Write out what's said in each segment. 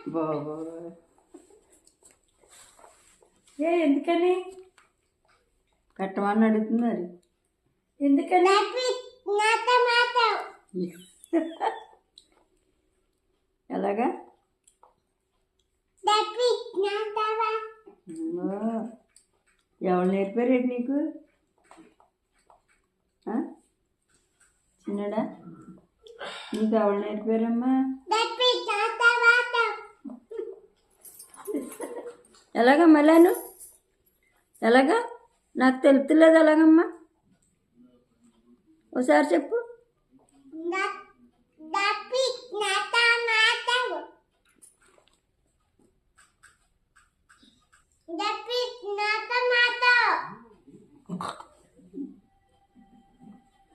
బాబోయ్. ఎందుకని కట్టమని అడుగుతుంది మరి. ఎందుకని ఎలాగా ఎవరు నేర్పారేంటి నీకు? చిన్నడా నీకు ఎవరు నేర్పారమ్మా? ఎలాగమ్మా ఎలాను ఎలాగా నాకు తెలుపుతలేదు ఎలాగమ్మా ఒకసారి చెప్పు.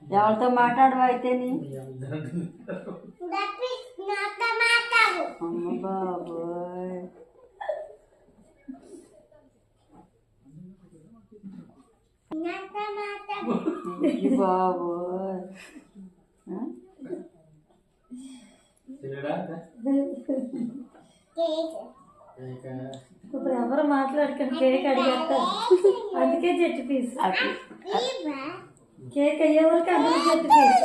ఎవరితో మాట్లాడవా అయితే అమ్మ బాబోయ్. బాబోయ్ ఇప్పుడు ఎవరు మాట్లాడుకుని కేక్ అడిగేస్తారు, అందుకే జట్టు పీస్. కేక్ అయ్యే వరకు అందరూ జట్టు పీస్.